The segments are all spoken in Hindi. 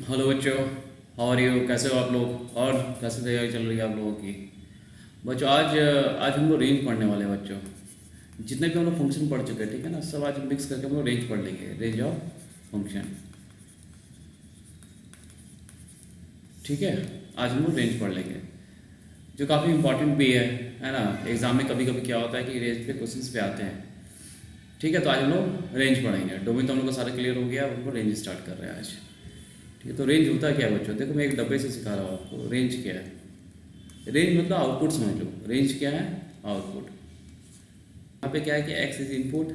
हेलो बच्चों, हाउ आर यू? कैसे हो आप लोग और कैसे तैयारी चल रही है आप लोगों की? बच्चों आज हम लोग रेंज पढ़ने वाले हैं बच्चों। जितने भी हम लोग फंक्शन पढ़ चुके हैं, ठीक है ना, सब आज मिक्स करके हम लोग रेंज पढ़ लेंगे, रेंज ऑफ फंक्शन। ठीक है, आज हम लोग रेंज पढ़ लेंगे जो काफ़ी इंपॉर्टेंट भी है ना। एग्जाम में कभी कभी क्या होता है कि रेंज पे क्वेश्चंस पे आते हैं। ठीक है, तो आज हम लोग रेंज पढ़ेंगे। डोमेन तो हम लोग का सारा क्लियर हो गया, अब हम लोग रेंज स्टार्ट कर रहे हैं आज। ठीक है, तो रेंज होता क्या है बच्चों? देखो मैं एक डब्बे से सिखा रहा हूँ आपको रेंज क्या है। रेंज मतलब आउटपुट समझ लो, रेंज क्या है? आउटपुट। यहाँ पे क्या है कि एक्स इज इनपुट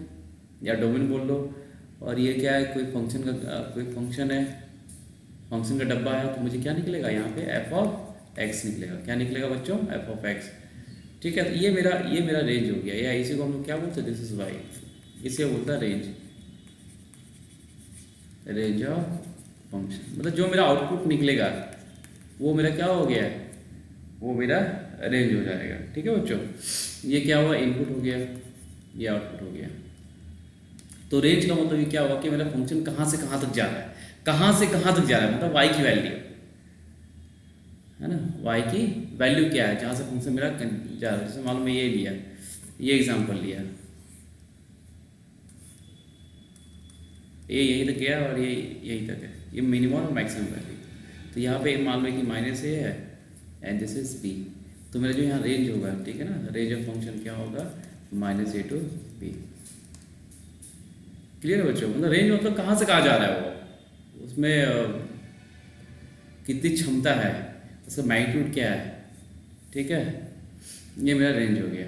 या डोमेन बोल लो, और ये क्या है, कोई फंक्शन का कोई फंक्शन है, फंक्शन का डब्बा है, तो मुझे क्या निकलेगा यहाँ पे? एफ ऑफ एक्स निकलेगा। क्या निकलेगा बच्चों? F of x. ठीक है, तो ये मेरा रेंज हो गया, या इसी को हम लोग क्या बोलते हैं? This is Y. इसे बोलता है रेंज, रेंज ऑफ फंक्शन। मतलब जो मेरा आउटपुट निकलेगा वो मेरा क्या हो गया है? वो मेरा रेंज हो जाएगा। ठीक है बच्चों, ये क्या हुआ? इनपुट हो गया, ये आउटपुट हो गया। तो रेंज का मतलब ये क्या हुआ कि मेरा फंक्शन कहाँ से कहाँ तक जा रहा है, कहाँ से कहाँ तक जा रहा है, मतलब वाई की वैल्यू है ना। वाई की वैल्यू क्या है जहाँ से फंक्शन मेरा जा रहा है। जैसे मालूम है ये लिया, ये एग्जाम्पल लिया, ये यहीं तक गया और ये यहीं तक है, ये मिनिमम और मैक्सिमम वैल्यू। तो यहाँ पे मान लो कि माइनस ए है एंड दिस इज बी। तो मेरा जो यहाँ रेंज होगा, ठीक है ना, रेंज ऑफ फंक्शन क्या होगा? Minus A to B. Clear है बच्चों? मतलब रेंज मतलब कहाँ से कहाँ जा रहा है वो, उसमें कितनी क्षमता है, उसका मैग्नीट्यूड क्या है। ठीक है, ये मेरा रेंज हो गया।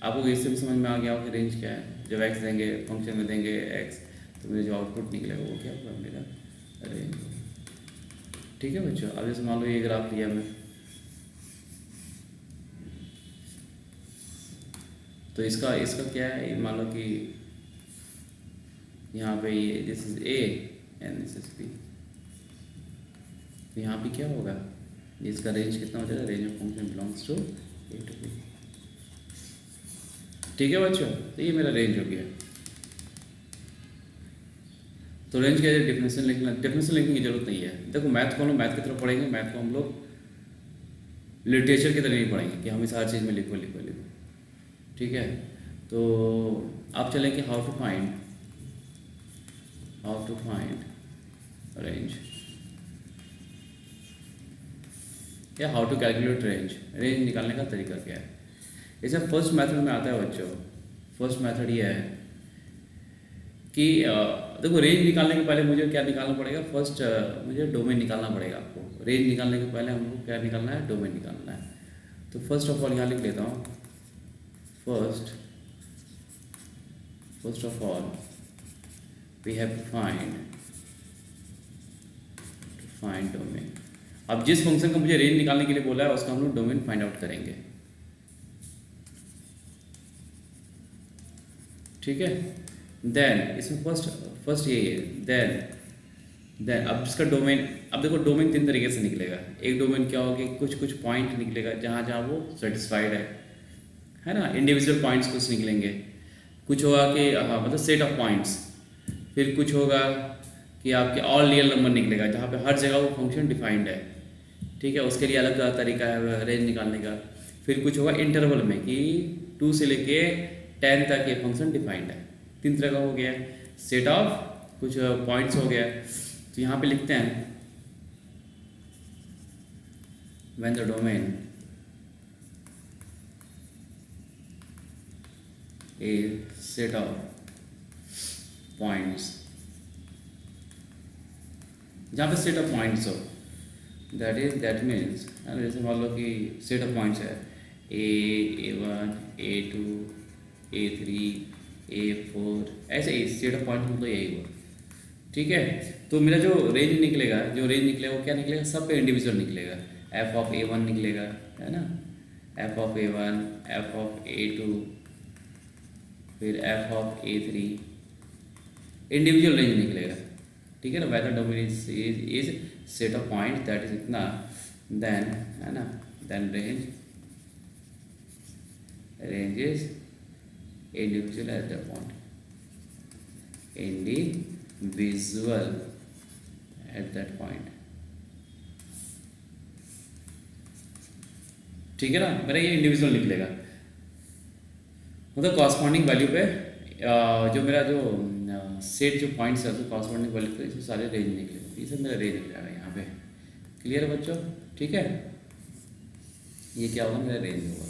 आपको इससे भी समझ में आ गया हो कि रेंज क्या है। जब एक्स देंगे, फंक्शन में देंगे एक्स, तो मेरा जो आउटपुट निकलेगा वो क्या होगा? मेरा रेंज होगा। ठीक है बच्चों, अब जैसे मान लो ये ग्राफ लिया मैं, तो इसका इसका क्या है? ये मान लो कि यहाँ पे ये this is A and this is B. तो यहाँ पे क्या होगा? इसका रेंज कितना हो जाएगा? Range of function belongs to A to B. ठीक है बच्चों, तो ये मेरा रेंज हो गया। तो रेंज क्या है? डेफिनेशन लिखना, डेफिनेशन लिखने की जरूरत नहीं है। देखो मैथ को हम लोग मैथ की तरफ पढ़ेंगे, मैथ को हम लोग लिटरेचर की तरह नहीं पढ़ेंगे कि हम इस हर चीज़ में लिखो लिखो लिखो। ठीक है, तो आप चलें कि हाउ टू फाइंड रेंज या how to calculate range. Range निकालने का तरीका क्या है? इसे फर्स्ट मेथड में आता है बच्चों। फर्स्ट मेथड ये है कि देखो रेंज निकालने के पहले मुझे क्या निकालना पड़ेगा? फर्स्ट मुझे डोमेन निकालना पड़ेगा आपको। रेंज निकालने के पहले हमको क्या निकालना है? डोमेन निकालना है। तो फर्स्ट ऑफ ऑल यहाँ लिख लेता हूँ, first of all we have to find domain. अब जिस फंक्शन को मुझे रेंज निकालने के लिए बोला है उसका हम लोग डोमेन फाइंड आउट करेंगे। ठीक है, देन इसमें फर्स्ट ये है, देन अब इसका डोमेन, अब देखो डोमेन तीन तरीके से निकलेगा। एक डोमेन क्या होगा? कुछ कुछ पॉइंट निकलेगा जहाँ जहाँ वो सेटिस्फाइड है ना, इंडिविजुअल पॉइंट्स कुछ निकलेंगे। कुछ होगा कि हाँ मतलब सेट ऑफ पॉइंट्स। फिर कुछ होगा कि आपके ऑल रियल नंबर निकलेगा जहाँ पे हर जगह वो फंक्शन डिफाइंड है। ठीक है, उसके लिए अलग तरीका है रेंज निकालने का। फिर कुछ होगा इंटरवल में कि 2 से लेके 10 तक ये फंक्शन डिफाइंड है। तीन तरह का हो गया। सेट ऑफ कुछ पॉइंट्स हो गया। तो यहाँ पे लिखते हैं when the domain A set of points, जहाँ पे सेट ऑफ पॉइंट्स हो, दैट मीन्स जैसे मान लो कि सेट ऑफ पॉइंट्स है A1 A2 A3 A4, ऐसे ही सेट ऑफ पॉइंट्स मतलब यही हुआ। ठीक है, तो मेरा जो रेंज निकलेगा वो क्या निकलेगा? सब पे इंडिविजुअल निकलेगा। एफ ऑफ A1 निकलेगा, है ना, f of A1, F of A2, फिर F of A3, individual range निकलेगा। ठीक है ना, whether domain is set of point that is इतना, देन है ना, then range is individual at the point, individual at that point. ठीक है ना, मेरा ये इंडिविजुअल निकलेगा, मतलब कॉरस्पॉन्डिंग वैल्यू पे जो मेरा जो सेट जो पॉइंट्स है उसको कॉरस्पॉन्डिंग वैल्यू पे सारे रेंज निकलेगा, ये सब मेरा रेंज निकल जाएगा यहाँ पे। क्लियर है बच्चों? ठीक है, ये क्या होगा, मेरा रेंज होगा।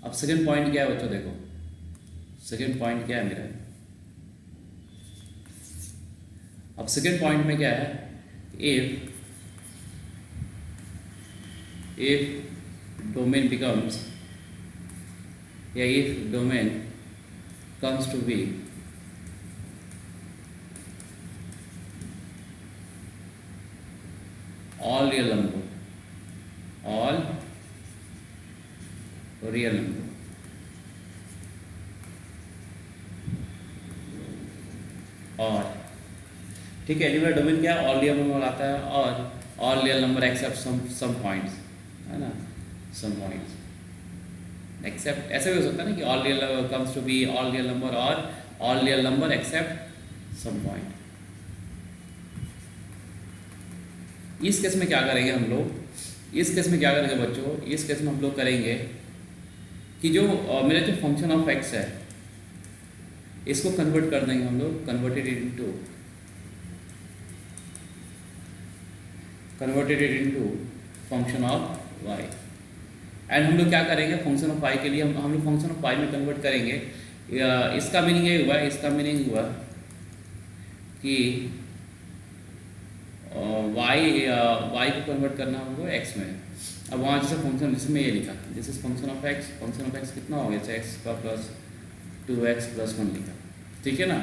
अब सेकंड पॉइंट क्या है बच्चों, देखो सेकंड पॉइंट क्या है मेरा। अब सेकंड पॉइंट में क्या है, if domain becomes, या if domain comes to be all real number, all real number, और ठीक है, एलिमेंट डोमेन क्या है, ऑल रियल नंबर आता है, और all real number except some points, है ना, सम पॉइंट्स एक्सेप्ट, ऐसे भी हो सकता है ना कि all real number comes to be all real number और all real number except some point. इस केस में क्या करेंगे हम लोग, इस केस में क्या करेंगे बच्चों, इस केस में हम लोग करेंगे कि जो मेरा जो फंक्शन ऑफ एक्स है इसको कन्वर्ट कर देंगे हम लोग, converted into function of y. And हम लोग क्या करेंगे, फंक्शन ऑफ वाई के लिए हम लोग फंक्शन ऑफ वाई में कन्वर्ट करेंगे। इसका मीनिंग ये हुआ, इसका मीनिंग हुआ कि वाई को कन्वर्ट करना हमको एक्स में। अब वहाँ जैसे फंक्शन, जैसे मैं ये लिखा, this is function of x कितना हो गया, एक्स का प्लस 2x + 1 लिखा, ठीक है ना,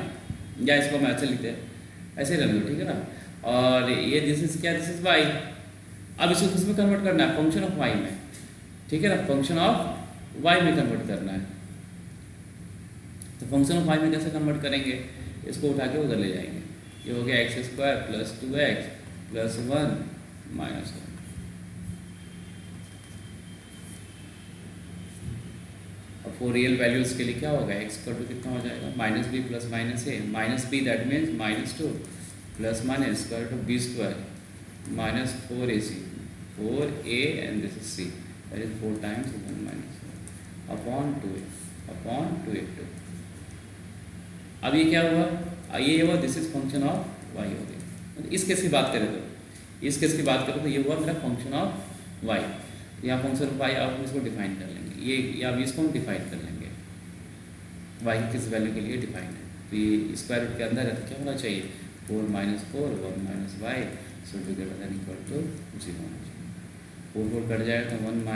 या इसको हम ऐसे लिखते हैं, ऐसे रख लो, ठीक है ना। और ये दिस इज क्या, दिस इज वाई। अब इसको किस में कन्वर्ट करना है, फंक्शन ऑफ वाई में, ठीक है ना, फंक्शन ऑफ वाई में कन्वर्ट करना है। तो फंक्शन ऑफ वाई में कैसे कन्वर्ट करेंगे, इसको उठा के उधर ले जाएंगे, ये हो गया x² + 2x + 1 - 1। अब फॉर रियल वैल्यूज के लिए क्या होगा, x का टू कितना हो जाएगा, -b + -a, -b that means -2 ± (b²) -4ac, 4a and this is c, that is 4 times 1 - 1 upon 2a2। अब ये क्या हुआ, ये हुआ this is function of y हो गया। इस केस की बात करें तो, इस केस की बात करें तो ये हुआ मेरा फंक्शन ऑफ वाई। यहाँ फंक्शन ऑफ वाई आप इसको डिफाइन कर लेंगे, ये या अब इसको हम डिफाइन कर लेंगे, वाई की किस वैल्यू के लिए डिफाइन है। तो ये स्क्वायर रूट के अंदर है तो क्या होना चाहिए, 4 - 4 1 - y should be greater than equal to 0 होना चाहिए। 4 4 कट जाएगा तो 1 -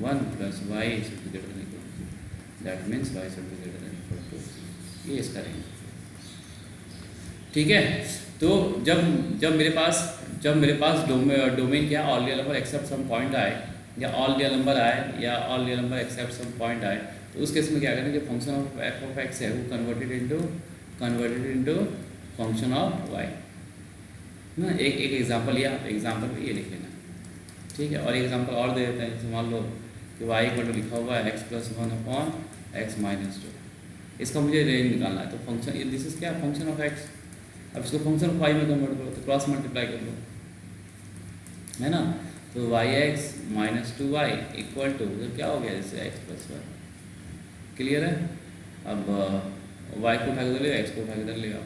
1 + y should be greater than equal to 0, that means y should be greater than equal to 0। ये इसका रेंज, ठीक है। तो जब मेरे पास डोमेन क्या, all real number except some point आए, या ऑल रियल नंबर आए, या all real number except some point आए, तो उस केस में क्या करेंगे, जो function of f of x है वो converted into function of y ना। एक एग्जांपल लिया, एग्जांपल में ये लिख लेना, ठीक है। और एग्जांपल और दे देते हैं, जैसे मान लो कि वाई इक्वल टू लिखा हुआ है x + 1/x - 2, इसका मुझे रेंज निकालना है। तो फंक्शन, दिस इज क्या, फंक्शन ऑफ एक्स। अब इसको फंक्शन ऑफ वाई में कन्वर्ट करो तो क्रॉस मल्टीप्लाई कर लो, है ना। तो yx - 2y इक्वल टू, तो क्या हो गया, जैसे x + 1। क्लियर है। अब y को उठा के इधर ले आओ, x को उठा के इधर ले आओ,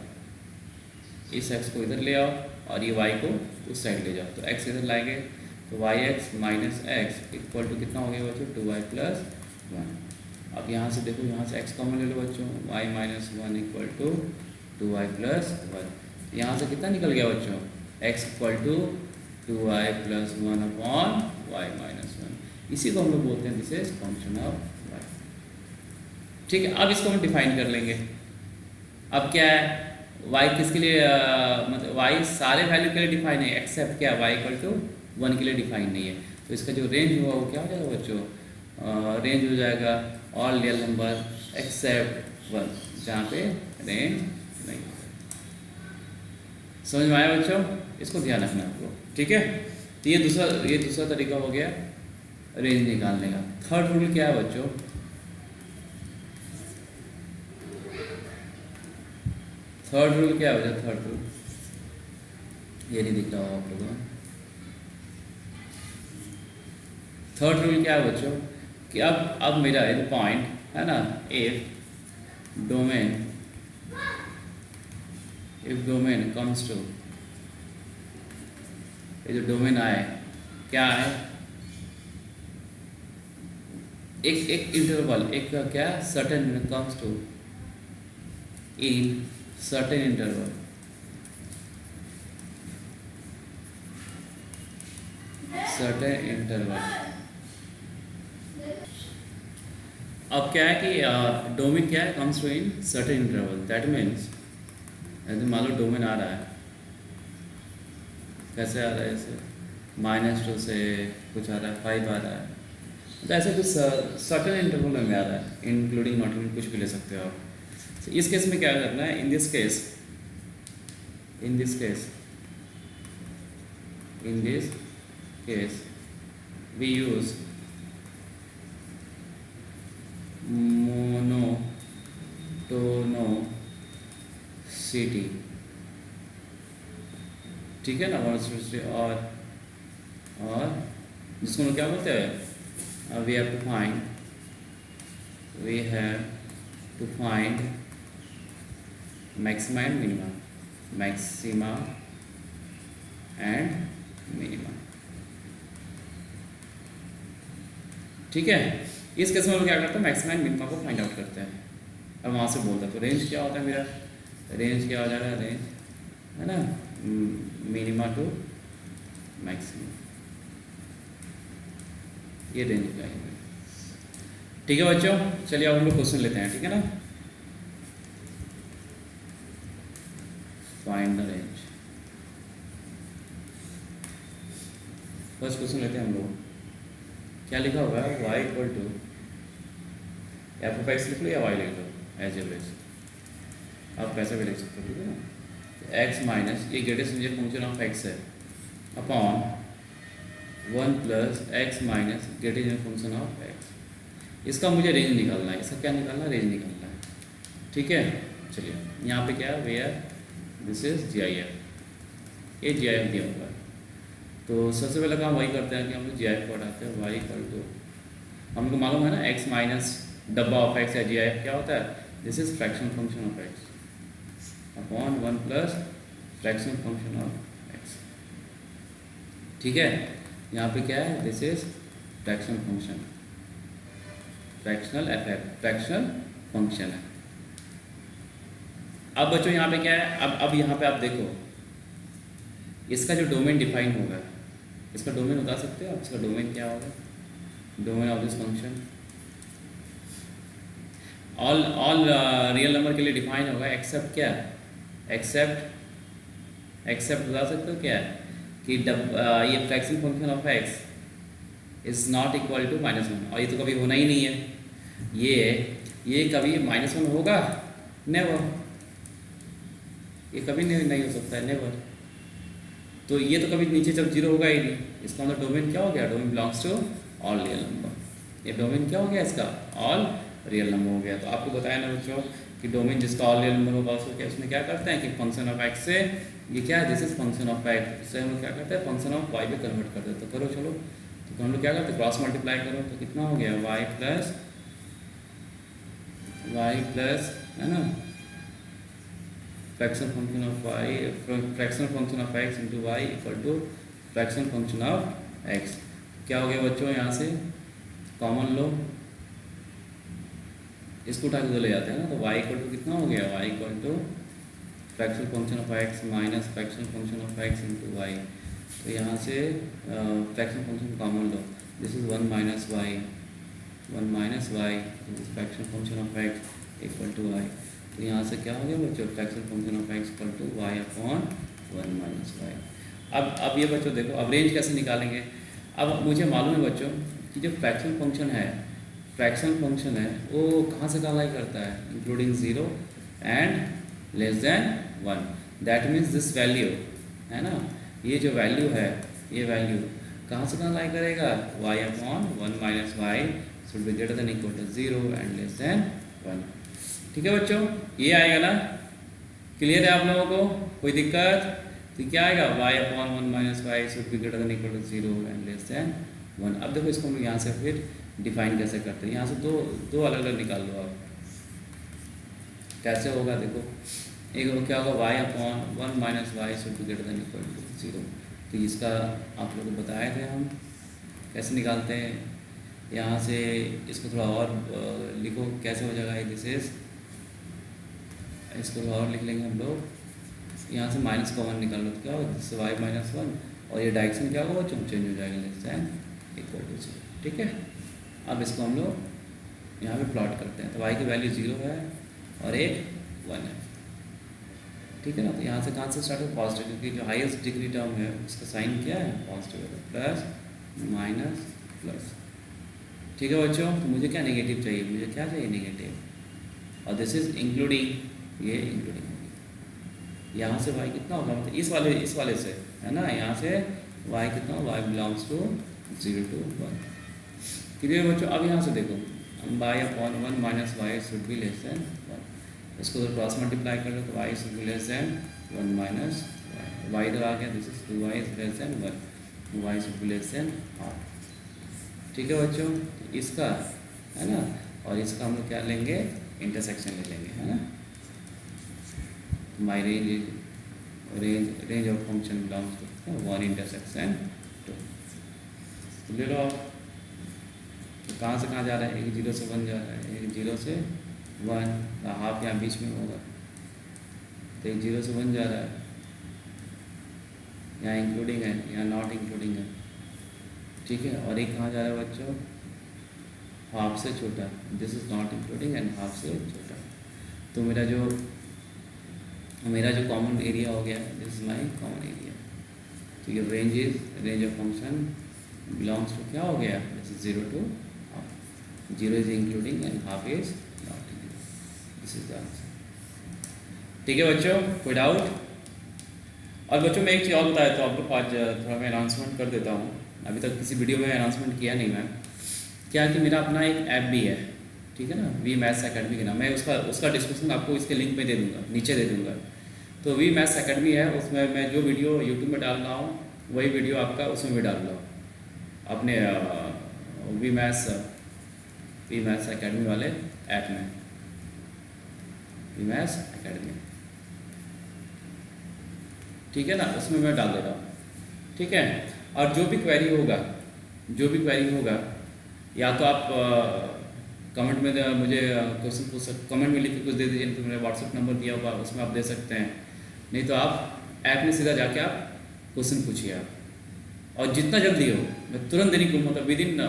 इस x को इधर ले आओ और ये y को उस साइड ले जाओ, तो x इधर लाएंगे तो yx - x इक्वल टू कितना हो गया बच्चों, 2y + 1। अब यहाँ से देखो, यहाँ से x कॉमन ले लो बच्चों, y - 1 इक्वल टू 2y + 1। यहाँ से कितना निकल गया बच्चों, x equal to 2y + 1/y - 1। इसी को हम लोग बोलते हैं this is function of y, ठीक है। अब इसको हम डिफाइन कर लेंगे। अब क्या है, y किसके लिए, मतलब y सारे वैल्यू के लिए डिफाइन है, एक्सेप्ट क्या, y = 1 के लिए डिफाइन नहीं है। तो इसका जो रेंज हुआ वो क्या हो जाएगा बच्चों, रेंज हो जाएगा ऑल रियल नंबर एक्सेप्ट 1, जहाँ पे रेंज नहीं। समझ में आया बच्चों, इसको ध्यान रखना आपको, ठीक है। तो ये दूसरा तरीका हो गया रेंज निकालने का। थर्ड रूल क्या है बच्चों, थर्ड रूल क्या हो जाए, थर्ड रूल ये नहीं दिख रहा होगा आप लोगों को। थर्ड रूल क्या है बच्चों कि अब मेरा एक पॉइंट है ना, इफ डोमेन कम्स टू, ये जो डोमेन आए क्या है, एक इंटरवल, एक क्या certain comes to in certain interval, certain interval. अब क्या है कि डोमेन क्या है, comes to in certain interval, that means यदि मान लो डोमेन आ रहा है, कैसे आ रहा है, ऐसे -2 से कुछ आ रहा है, 5 आ रहा है, तो ऐसे कुछ सर्टेन इंटरवल में आ रहा है, इंक्लूडिंग नॉट इंक्लूडिंग कुछ भी ले सकते हो आप। तो इस केस में क्या करना है, in this case we use monotonicity, ठीक है ना, और जिसको हम क्या बोलते हैं, we have to find maxima and minima, ठीक है। इस केस में हम क्या करते हैं, मैक्सिमम एंड मिनिमम को फाइंड आउट करते हैं। अब वहाँ से बोलते हैं तो रेंज क्या होता है मेरा, रेंज क्या हो जाएगा, रेंज है ना, मिनिमा टू मैक्सिमम, ये रेंज का है, ठीक है बच्चों। चलिए अब हम लोग क्वेश्चन लेते हैं, ठीक है ना। Find the range, first question लेते हैं हम लोग। क्या लिखा हुआ है, y equal to f of x लिख लो या y लिख लो एज एवरेज, आप कैसे भी लिख सकते हो, ठीक है ना। x माइनस ये ग्रेटेस्ट मुझे फंक्शन ऑफ x है upon 1 plus x minus greatest function of x, इसका मुझे रेंज निकालना है, इसका क्या निकालना है, रेंज निकालना है, ठीक है। चलिए यहाँ पे क्या है, वेयर दिस इज GIF, ये GIF दिया हुआ है। तो सबसे पहले काम वही करते हैं कि हम लोग GIF को हटाते हैं, y इक्वल टू, हमको मालूम है ना x माइनस डब्बा ऑफ x या GIF क्या होता है, this is fraction function of x upon 1 plus fraction function of x, ठीक है। यहाँ पे क्या है, this is fraction function, fractional function है। अब बच्चों यहाँ पे क्या है, अब यहाँ पे आप देखो, इसका जो डोमेन डिफाइन होगा, इसका डोमेन बता सकते हो आप, इसका डोमेन क्या होगा, domain of this function all real number के लिए डिफाइन होगा, एक्सेप्ट क्या, एक्सेप्ट बता सकते हो क्या है कि ये fraction function of x is not equal to -1, और ये तो कभी होना ही नहीं है, ये कभी -1 होगा, नेवर, ये कभी नहीं हो सकता है, नेवर। तो ये तो कभी नीचे जब 0 होगा ही नहीं, इसका मतलब डोमेन क्या हो गया, domain belongs to all real number, ये डोमेन क्या हो गया इसका, ऑल रियल नंबर हो गया। तो आपको बताया ना बच्चों कि डोमेन जिसका ऑल रियल नंबर होगा उसको क्या, उसमें क्या करते हैं कि फंक्शन ऑफ x से, ये क्या है, this is function of x से हम क्या करते हैं, फंक्शन ऑफ y में कन्वर्ट करते हैं। तो करो चलो, तो हम लोग क्या करते हैं, क्रॉस मल्टीप्लाई करो, तो कितना हो गया, y प्लस है ना, fraction function of x into y equal to fraction function of x। क्या हो गया बच्चों, यहाँ से कॉमन लो, इसको उठा के ले जाते हैं ना, तो y इक्वल टू कितना हो गया, y equal to fraction function of x minus fraction function of x into y। तो यहाँ से फ्रैक्शन फंक्शन कॉमन लो, this is 1 minus y fraction function of x equal to y। तो यहाँ से क्या हो गया बच्चों, fraction function of x equal to y upon 1 minus y. अब ये बच्चों देखो, अब रेंज कैसे निकालेंगे। अब मुझे मालूम है बच्चों कि जो फ्रैक्शन फंक्शन है वो कहाँ से कहाँ लाई करता है, including 0 and less than 1, that means this value है ना, ये जो वैल्यू है, ये वैल्यू कहाँ से कहाँ लाई करेगा, y upon 1 minus y should be greater than equal to 0 and less than 1, ठीक है बच्चों। ये आएगा ना, क्लियर है आप लोगों को, कोई दिक्कत, तो क्या आएगा, y upon 1 minus y should be greater than equal to 0 and less than 1। अब देखो इसको हम यहाँ से फिर डिफाइन कैसे करते हैं, यहाँ से दो अलग अलग निकाल लो आप। कैसे होगा देखो, एक क्या होगा y upon 1 minus y should be greater than equal to 0। तो इसका आप लोगों को बताए थे हम कैसे निकालते हैं। यहाँ से इसको थोड़ा और लिखो कैसे हो जाएगा, दिस इज, इसको और लिख लेंगे हम लोग। यहाँ से माइनस का 1 निकाल लो तो क्या होगा, दिस वाई माइनस 1, और ये डायरेक्शन क्या होगा, चेंज हो जाएगा लेस देन इक्वल टू 0। ठीक है, अब इसको हम लोग यहाँ पे प्लॉट करते हैं। तो y की वैल्यू 0 है और एक 1 है। ठीक है ना, तो यहाँ से कहाँ से स्टार्ट हो, पॉजिटिव, क्योंकि जो हाईएस्ट डिग्री टर्म है उसका साइन क्या है, पॉजिटिव है, प्लस माइनस प्लस। ठीक है बच्चों, तो मुझे क्या नेगेटिव चाहिए, मुझे क्या चाहिए नेगेटिव, और दिस इज इंक्लूडिंग, ये इंक्लूडिंग होगी। यहाँ से y कितना होगा, मतलब इस वाले से है ना, यहाँ से y कितना, y belongs to 0 to 1। Clear बच्चों। अब यहाँ से देखो, y upon 1 minus y should be less than 1। इसको तो क्रॉस मल्टीप्लाई कर लो तो y should be less than 1 minus y इधर आ गया, this is 2y is less than 1, y should be less than half. ठीक है बच्चों, इसका है ना, और इसका हम लोग क्या लेंगे, इंटरसेक्शन ले लेंगे, है ना। My range of function belongs to 1 intersection 2। ले लो आप, तो कहाँ से कहाँ जा रहा है, एक 0 से 1 जा रहा है, एक 0 से 1, हाफ यहाँ बीच में होगा, तो एक 0 से 1 जा रहा है, यहाँ इंक्लूडिंग है, यहाँ नॉट इंक्लूडिंग है। ठीक है, और एक कहाँ जा रहा है बच्चों, हाफ से छोटा, this is not including and half से छोटा। तो मेरा जो कॉमन एरिया हो गया, this is my common area. तो ये range of function belongs to क्या हो गया, this is 0 to half, 0 is including and half is not including, this is the answer. ठीक है बच्चों, कोई डाउट। और बच्चों मैं एक चीज़ और बताया तो आप लोग आज थोड़ा मैं अनाउंसमेंट कर देता हूँ, अभी तक किसी वीडियो में अनाउंसमेंट किया नहीं मैं, क्या कि मेरा अपना एक ऐप भी है, ठीक है ना, वी मैथ्स अकेडमी के नाम। मैं उसका डिस्क्रिप्शन आपको इसके लिंक में दे दूँगा, नीचे दे दूँगा। तो वी मैथ्स अकेडमी है, उसमें मैं जो वीडियो यूट्यूब में डाल रहा हूँ वही वीडियो आपका उसमें भी डाल रहा हूँ, अपने वी मैथ्स अकेडमी वाले ऐप में, वी मैथ्स अकेडमी। ठीक है ना, उसमें मैं डाल दे रहा हूँ। ठीक है, और जो भी क्वेरी होगा या तो आप कमेंट में मुझे क्वेश्चन पूछ सकते, कमेंट में लिख के कुछ दे दीजिए, तो मेरा व्हाट्सएप नंबर दिया होगा उसमें आप दे सकते हैं, नहीं तो आप ऐप में सीधा जाके आप क्वेश्चन पूछिए आप, और जितना जल्दी हो मैं तुरंत देने की, मतलब विद इन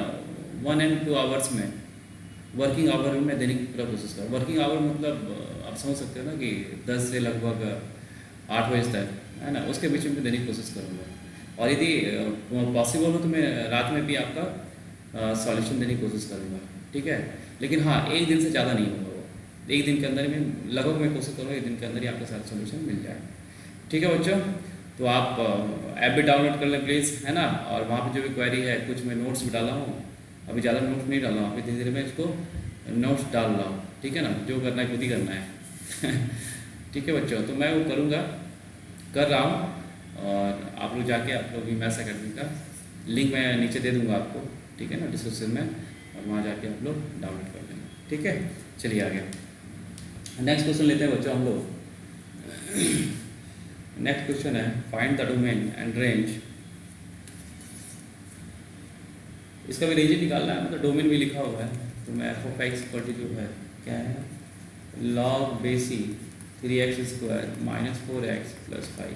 1 and 2 आवर्स में, वर्किंग आवर में देने की पूरा कोशिश करूँ। वर्किंग आवर मतलब आप समझ सकते हो ना कि 10 से लगभग 8 बजे तक, है ना, उसके बीच में देने की कोशिश करूँगा। और यदि पॉसिबल हो तो मैं रात में भी आपका सॉल्यूशन देने की कोशिश करूँगा। ठीक है, लेकिन हाँ, एक दिन से ज़्यादा नहीं होगा वो, एक दिन के अंदर में लगभग मैं कोशिश करूँगा एक दिन के अंदर ही आपका सारा सोल्यूशन मिल जाए। ठीक है बच्चों, तो आप ऐप भी डाउनलोड कर लें प्लीज़, है ना, और वहाँ पे जो भी क्वेरी है, कुछ मैं नोट्स भी डाला हूँ, अभी ज़्यादा नोट्स नहीं डाला हूँ, अभी धीरे धीरे मैं इसको नोट्स डाल रहा हूँ। ठीक है ना, जो करना है खुद ही करना है। ठीक है बच्चों, तो मैं वो कर रहा हूँ, और आप लोग जाके आप लोग भी मैथ्स अकेडमी का लिंक मैं नीचे दे दूँगा आपको, ठीक है ना, डिस्क्रिप्शन में, और वहाँ जाके आप लोग डाउनलोड कर लेंगे। ठीक है, चलिए आगे नेक्स्ट क्वेश्चन लेते हैं बच्चों हम लोग। नेक्स्ट क्वेश्चन है, find the domain and range. इसका भी रेंज निकालना है, मतलब डोमेन भी लिखा हुआ है, तो मैं f of x equal to जो है क्या है, लॉग बेसी 3x² माइनस 4x प्लस 5।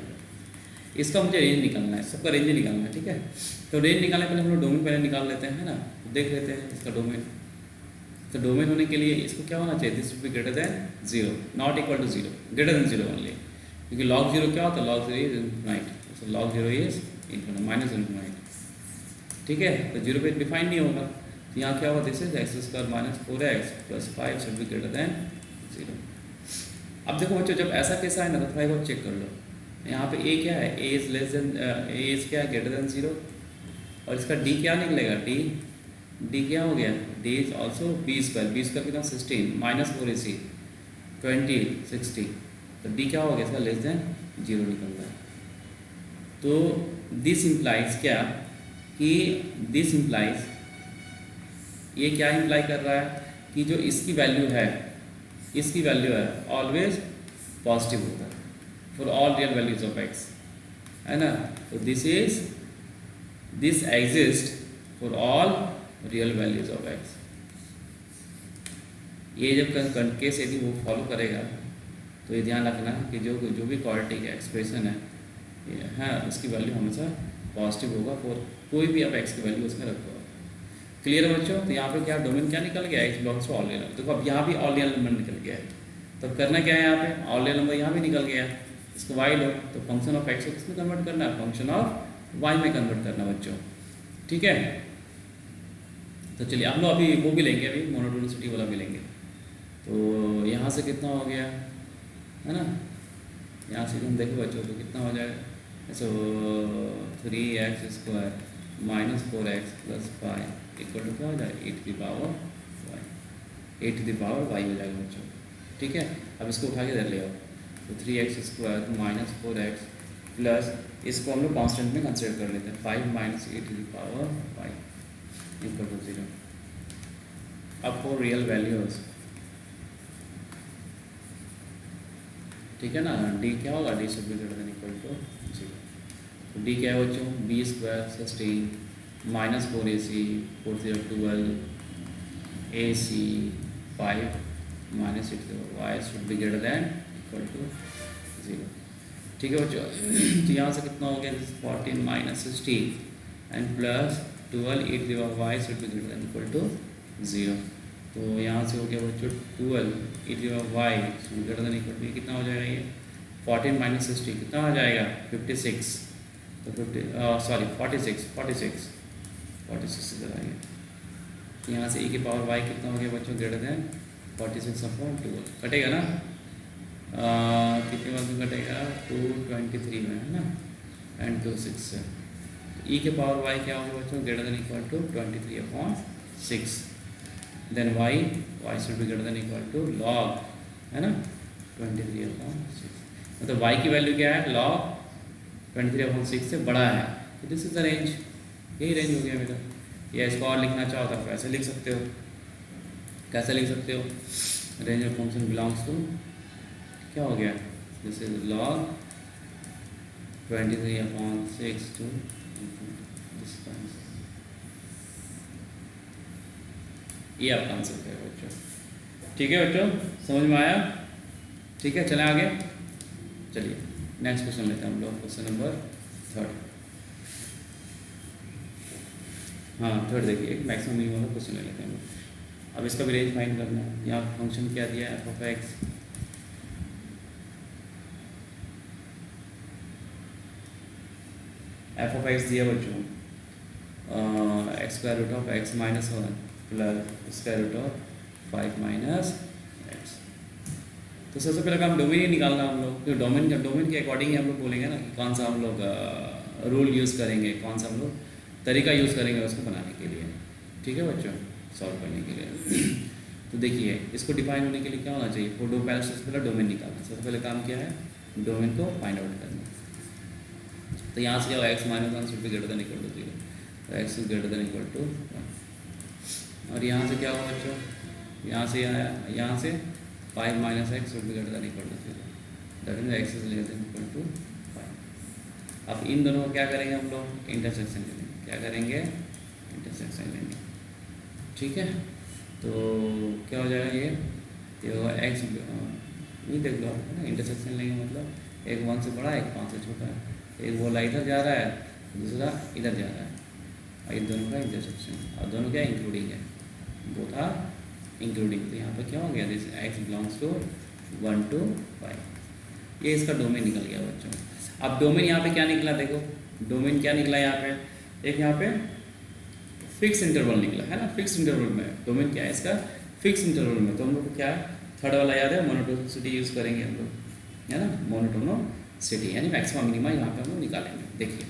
इसका मुझे रेंज निकालना है, सबका रेंज निकालना है। ठीक है, तो रेंज निकालने के पहले हम लोग डोमेन पहले निकाल लेते हैं, है ना, तो देख लेते हैं इसका डोमेन। तो डोमेन होने के लिए इसको क्या होना चाहिए, this should be greater than 0, not equal to 0, greater than 0 only, क्योंकि log 0 क्या होता है, log 0 is infinite, so log 0 is infinite, minus infinite. ठीक है, तो 0 पे डिफाइन नहीं होगा, तो यहाँ क्या होगा, this is x² minus 4x plus 5 should be greater than 0। अब देखो बच्चों, जब ऐसा कैसा है ना, तो थोड़ा एक बार चेक कर लो, यहाँ पे a क्या है, a is less then, a is क्या है, ग्रेटर देन 0, और इसका d क्या निकलेगा, d क्या हो गया, d इज ऑल्सो b² कितना 16 माइनस 4ac 20 60, तो d क्या हो गया, इसका लेस देन 0 निकल रहा है। तो दिस इम्प्लाइज क्या, कि दिस इम्प्लाइज, ये क्या इम्प्लाई कर रहा है कि जो इसकी वैल्यू है ऑलवेज पॉजिटिव होता है for all real values of x, है ना। तो this exist for all real values of x. ये जब केस यदि वो फॉलो करेगा तो ये ध्यान रखना कि जो भी क्वाड्रेटिक एक्सप्रेशन है उसकी वैल्यू हमेशा पॉजिटिव होगा फॉर कोई भी आप एक्स की वैल्यू उसमें रखो। क्लियर है बच्चों। तो यहाँ पे क्या डोमेन क्या निकल गया, x belongs to all real number. देखो अब यहाँ भी ऑल रियल नंबर निकल गया है, तो करना क्या है यहाँ पे, ऑल रियल नंबर यहाँ भी निकल गया है, इसको वाई लो, तो फंक्शन ऑफ एक्स को किसमें कन्वर्ट करना है, फंक्शन ऑफ वाई में कन्वर्ट करना बच्चों, ठीक है। तो चलिए हम लोग अभी वो भी लेंगे, अभी मोनोटोनिसिटी वाला भी लेंगे। तो यहाँ से कितना हो गया, है ना, यहाँ से हम देखो बच्चों तो कितना हो जाएगा, so 3x² minus 4x plus 5 equal to क्या हो जाएगा, e to the power y हो जाएगा बच्चों, ठीक है। अब इसको उठा के इधर ले आओ, तो 3x² माइनस 4x प्लस इसको हम लोग कॉन्स्टेंट में कंसिडर कर लेते हैं, 5 minus e to the power y equal to 0। अब फॉर रियल वैल्यूज, ठीक है ना, डी क्या होगा, D should be greater than equal to 0। तो डी क्या है बच्चों, b² 16 minus 4ac 4 0 12 ac 5 minus 6 y should be greater than equal to 0, ठीक है बच्चों। तो यहाँ से कितना हो गया, 14 minus 16 and plus 12 e to the power y should be greater than equal to 0। तो यहाँ से हो गया बच्चों 12 e to the power y should be greater than equal to, कितना हो जाएगा ये 14 माइनस 16 कितना हो जाएगा 56, तो 46 इधर आएगा। यहाँ से e की पावर y कितना हो गया बच्चों, ग्रेटर देन 46/12 कटेगा ना, कितने बार में कटेगा 223 में, है ना, एंड 26 से e के पावर y क्या होगा बच्चों, greater than equal to 23/6, then y should be greater than equal to log, है ना, 23/6, मतलब y की वैल्यू क्या है, log 23/6 से बड़ा है, तो दिस इज द रेंज, यही रेंज हो गया मेरा। या इसको और लिखना चाहो तो ऐसे लिख सकते हो, कैसे लिख सकते हो, range of function belongs to क्या हो गया, this is log 23/6 to distance, ये आपका आंसर है बच्चों, ठीक है बच्चों, समझ में आया, ठीक है। चलें आगे, चलिए नेक्स्ट क्वेश्चन लेते हैं हम लोग, क्वेश्चन नंबर 3। हाँ 3 देखिए, एक मैक्सिमम मिनिमम का क्वेश्चन ले लेते हैं हम लोग। अब इसका भी रेंज फाइंड करना है। यहाँ फंक्शन क्या दिया है, एफ ऑफ एक्स दिया बच्चों, x² minus 1 plus (5 minus x). तो सबसे पहले काम डोमेन ही निकालना हम लोग, तो डोमेन के अकॉर्डिंग ही हम लोग बोलेंगे ना कि कौन सा हम लोग रूल यूज़ करेंगे, कौन सा हम लोग तरीका यूज़ करेंगे उसको बनाने के लिए, ठीक है बच्चों, सॉल्व करने के लिए। तो देखिए इसको डिफाइन होने के लिए क्या होना चाहिए, वो पहले सबसे पहले डोमेन निकालना, सबसे पहले काम क्या है, डोमेन को फाइंड आउट करना। तो यहाँ से क्या होगा, x माइनस 1 should be greater than equal to 0, तो x is greater than equal to 1। और यहाँ से क्या होगा बच्चों, यहाँ से 5 minus x should be greater than equal to 0, that means x is greater than equal to 5। अब इन दोनों को क्या करेंगे हम लोग, इंटरसेक्शन लेंगे, क्या करेंगे, इंटरसेक्शन लेंगे, ठीक है। तो क्या हो जाएगा, ये होगा x, नहीं देख लो है ना, इंटरसेक्शन लेंगे मतलब एक 1 से बड़ा एक 5 से छोटा है, एक बोला इधर जा रहा है दूसरा इधर जा रहा है, और इन दोनों का इंटरसेक्शन, और दोनों क्या इंक्लूडिंग है, बोथ आर इंक्लूडिंग। तो यहाँ पर क्या हो गया, this x belongs to 1 to 5, ये इसका डोमेन निकल गया बच्चों। अब डोमेन यहाँ पे क्या निकला, देखो डोमेन क्या निकला यहाँ पे, एक यहाँ पे फिक्स इंटरवल निकला है ना, फिक्स इंटरवल में डोमेन क्या है इसका, फिक्स इंटरवल में। तो हम लोग को क्या थर्ड वाला याद है, मोनोटोनिसिटी यूज़ करेंगे हम लोग, है ना, मोनोटोनिसिटी यानी मैक्सिमम मिनिमा यहाँ पे हम लोग निकालेंगे। देखिए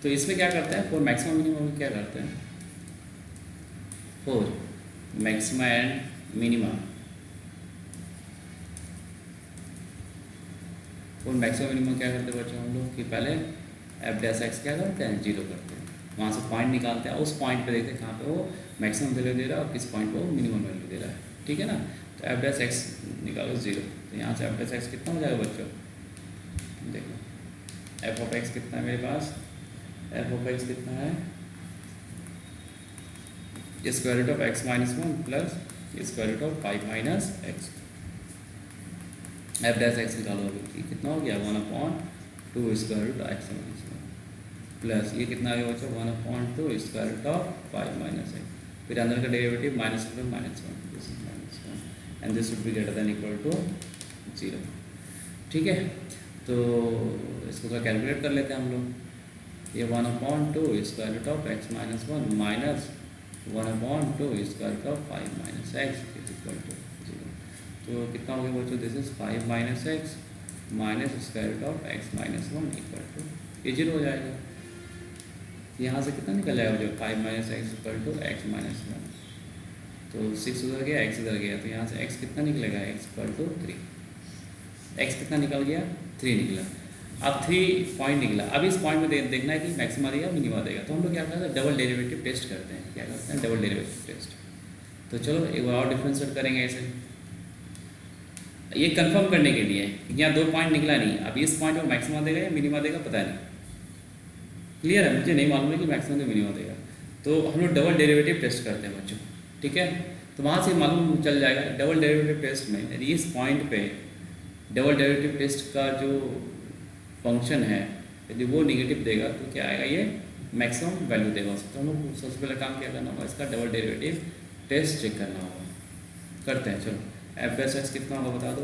तो इसमें क्या करते हैं, फॉर मैक्सिमम मिनिमा क्या करते हैं, for maxima and minima, for maximum minima क्या करते हैं बच्चों हम लोग कि पहले f डैश x क्या करते हैं, 0 करते हैं, वहाँ से पॉइंट निकालते हैं, उस पॉइंट पे देखते हैं कहाँ पे वो मैक्सिमम वैल्यू दे रहा है और किस पॉइंट पे वो मिनिमम वैल्यू दे रहा है, ठीक है ना। तो एफ डैश एक्स निकालो 0, तो यहाँ से एफ डैश एक्स कितना हो जाएगा बच्चों, देखो एफ ऑफ एक्स कितना है मेरे पास, एफ ऑफ एक्स कितना है, square root of x minus 1 plus square root of 5 minus x. F dash x निकालो अभी, कितना हो गया 1/2 square root x minus 1 plus ये कितना आ गया बच्चों 1/2 square root of 5 minus x, फिर अंदर का derivative -1 -1, this is -1 and this should be greater than equal to 0, ठीक है। तो इसको थोड़ा कैलकुलेट कर लेते हैं हम लोग, ये 1/2 square root of x minus 1 minus 1/2 square root of 5 minus x is equal to 0। तो कितना हो गया बच्चों, this is 5 minus x minus square root of x minus 1 equal to, ये 0 हो जाएगा। यहाँ से कितना निकल जाएगा जो 5 minus x equal to x minus 1, तो 6 उधर गया, एक्स इधर गया, तो यहाँ से एक्स कितना निकलेगा, एक्स इक्वल टू 3, एक्स कितना निकल गया 3 निकला। अब 3 पॉइंट निकला, अब इस पॉइंट में देखना है कि मैक्सिमा देगा मिनिमा देगा, तो हम लोग क्या करते हैं डबल डेरिवेटिव टेस्ट करते हैं, क्या करते हैं डबल डेरिवेटिव टेस्ट। तो चलो एक बार और डिफरेंशिएट करेंगे ऐसे, ये कंफर्म करने के लिए यहाँ 2 पॉइंट निकला नहीं, अब इस पॉइंट में मैक्सिमा देगा या मिनिमा देगा पता नहीं, क्लियर है, मुझे नहीं मालूम है कि मैक्सिमम या मिनिमम देगा, तो हम लोग डबल डेरिवेटिव टेस्ट करते हैं बच्चों, ठीक है। तो वहाँ से मालूम चल जाएगा डबल डेरिवेटिव टेस्ट में, यदि इस पॉइंट पे डबल डेरिवेटिव टेस्ट का जो फंक्शन है यदि वो निगेटिव देगा तो क्या आएगा, ये मैक्सिमम वैल्यू देगा उसको। तो हम लोग सबसे पहले काम क्या करना होगा, इसका डबल डेरिवेटिव टेस्ट चेक करना होगा, करते हैं। चलो एफ डैश एक्स कितना होगा बता दो,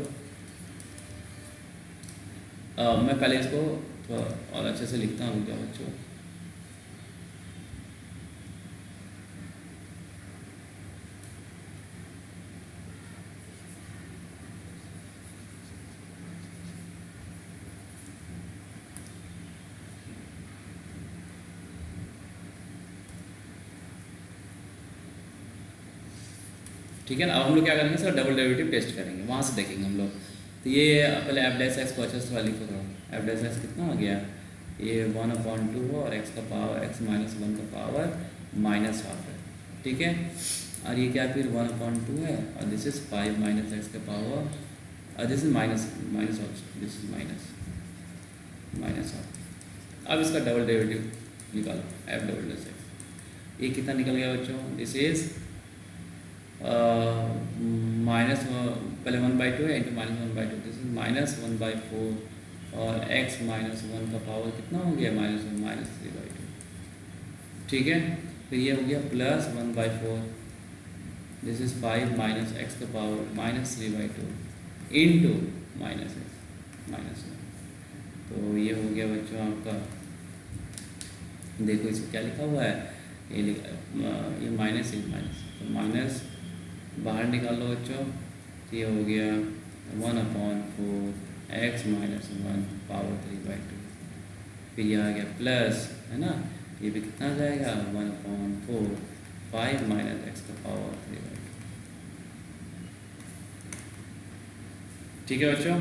मैं पहले इसको थोड़ा और अच्छे से लिखता हूँ क्या बच्चों, ठीक है ना। अब हम लोग क्या करेंगे सर डबल डेरिवेटिव टेस्ट करेंगे, वहाँ से देखेंगे हम लोग। तो ये पहले एफ डैश एक्स को अच्छे से थोड़ा लिखो, थोड़ा एफ डैश एक्स कितना हो गया, ये 1/2 हो और एक्स का पावर एक्स माइनस 1 का पावर -1/2 है, ठीक है। और ये क्या फिर 1/2 है और दिस इज 5 माइनस एक्स का पावर और this is minus also, this is minus of. अब इसका डबल डेरिवेटिव निकालो एफ डबल डैश एक्स, ये कितना निकल गया बच्चों, दिस इज माइनस पहले 1/2 है इंटू -1/2, दिस इज -1/4 और x -1 का पावर कितना हो गया -3/2, ठीक है। फिर ये हो गया plus 1/4, this is 5 minus x का पावर -3/2 इंटू -1। तो ये हो गया बच्चों आपका, देखो इसको क्या लिखा हुआ है, ये माइनस तो माइनस बाहर निकाल लो बच्चों, तो ये हो गया 1/4 एक्स माइनस 1 पावर 3/2, फिर ये आ गया प्लस, है ना, ये भी कितना आ जाएगा 1/4 5 माइनस एक्स का पावर 3/2, ठीक है बच्चों।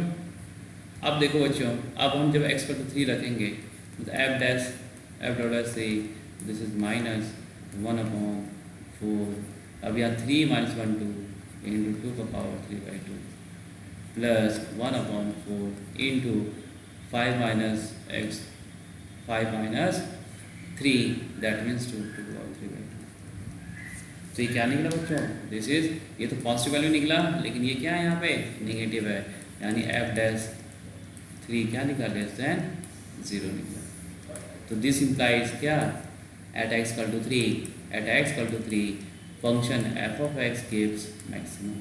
अब देखो बच्चों, अब हम जब x को 3 रखेंगे तो F dot see this is -1/4, अब यहाँ 3 - 1 2 इंटू 2 का power 3/2 plus 1/4 into 5 minus x 5 minus 3 that means 2 का पावर 3/2। तो ये क्या निकला बच्चों, दिस इज, ये तो पॉजिटिव वैल्यू निकला लेकिन ये क्या है यहाँ पे नेगेटिव है, यानी एफ डैश 3 क्या निकला लेस देन 0 निकला। तो दिस इम्प्लाइज क्या, at x equal to 3 function f of x gives maximum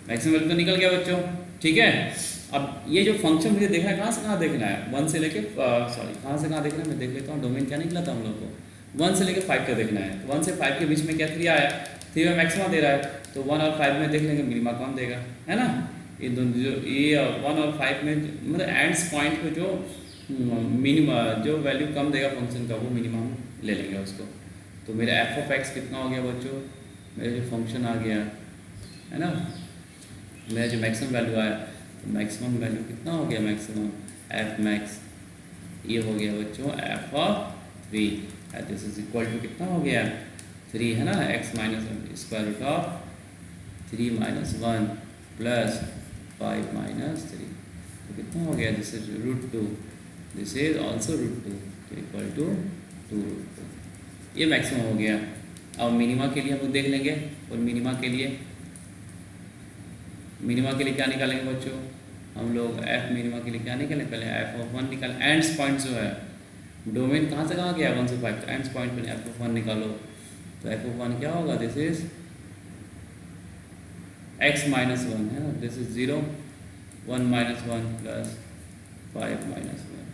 value तो निकल गया बच्चों, ठीक है। अब ये जो फंक्शन मुझे देखना है कहाँ देखना है, 1 से लेके कहाँ से कहाँ देखना है, मैं देख लेता हूँ डोमेन क्या निकला था हम लोग को, 1 से लेके 5 का देखना है। 1 से 5 के बीच में क्या 3 आया, 3 में मैक्सिमा दे रहा है, तो 1 और 5 में देख लेंगे मिनिमा कौन देगा, है ना। ये दोनों जो ये 1 और 5 में मतलब एंड्स पॉइंट पे जो मिनिमा जो वैल्यू कम देगा फंक्शन का वो मिनिमम ले लेंगे उसको। तो मेरा एफ ऑफ एक्स कितना हो गया बच्चों, मेरा जो फंक्शन आ गया है ना, मेरा जो मैक्सिमम वैल्यू आया, तो मैक्सिमम वैल्यू कितना हो गया, मैक्सिमम एफ मैक्स ये हो गया बच्चों f of 3, this is equal to कितना हो गया 3 है ना, x minus square root of 3 minus 1 plus 5 minus 3, तो कितना हो गया, this is root 2, this is also root 2, तो इक्वल टू 2 रूट 2, ये मैक्सिमम हो गया। अब मिनिमा के लिए हम लोग देख लेंगे, और मिनिमा के लिए क्या निकालेंगे बच्चों, हम लोग एफ मिनिमा के लिए क्या निकालें, पहले एफ ऑफ 1 निकालें, एंड्स पॉइंट जो है डोमेन कहाँ से कहाँ गया 1 से 5, तो एंड्स पॉइंट पर एफ ऑफ 1 निकालो, तो एफ ऑफ 1 क्या होगा, दिस इज एक्स माइनस 1 है ना, this is 0 1 minus 1 plus 5 minus 1,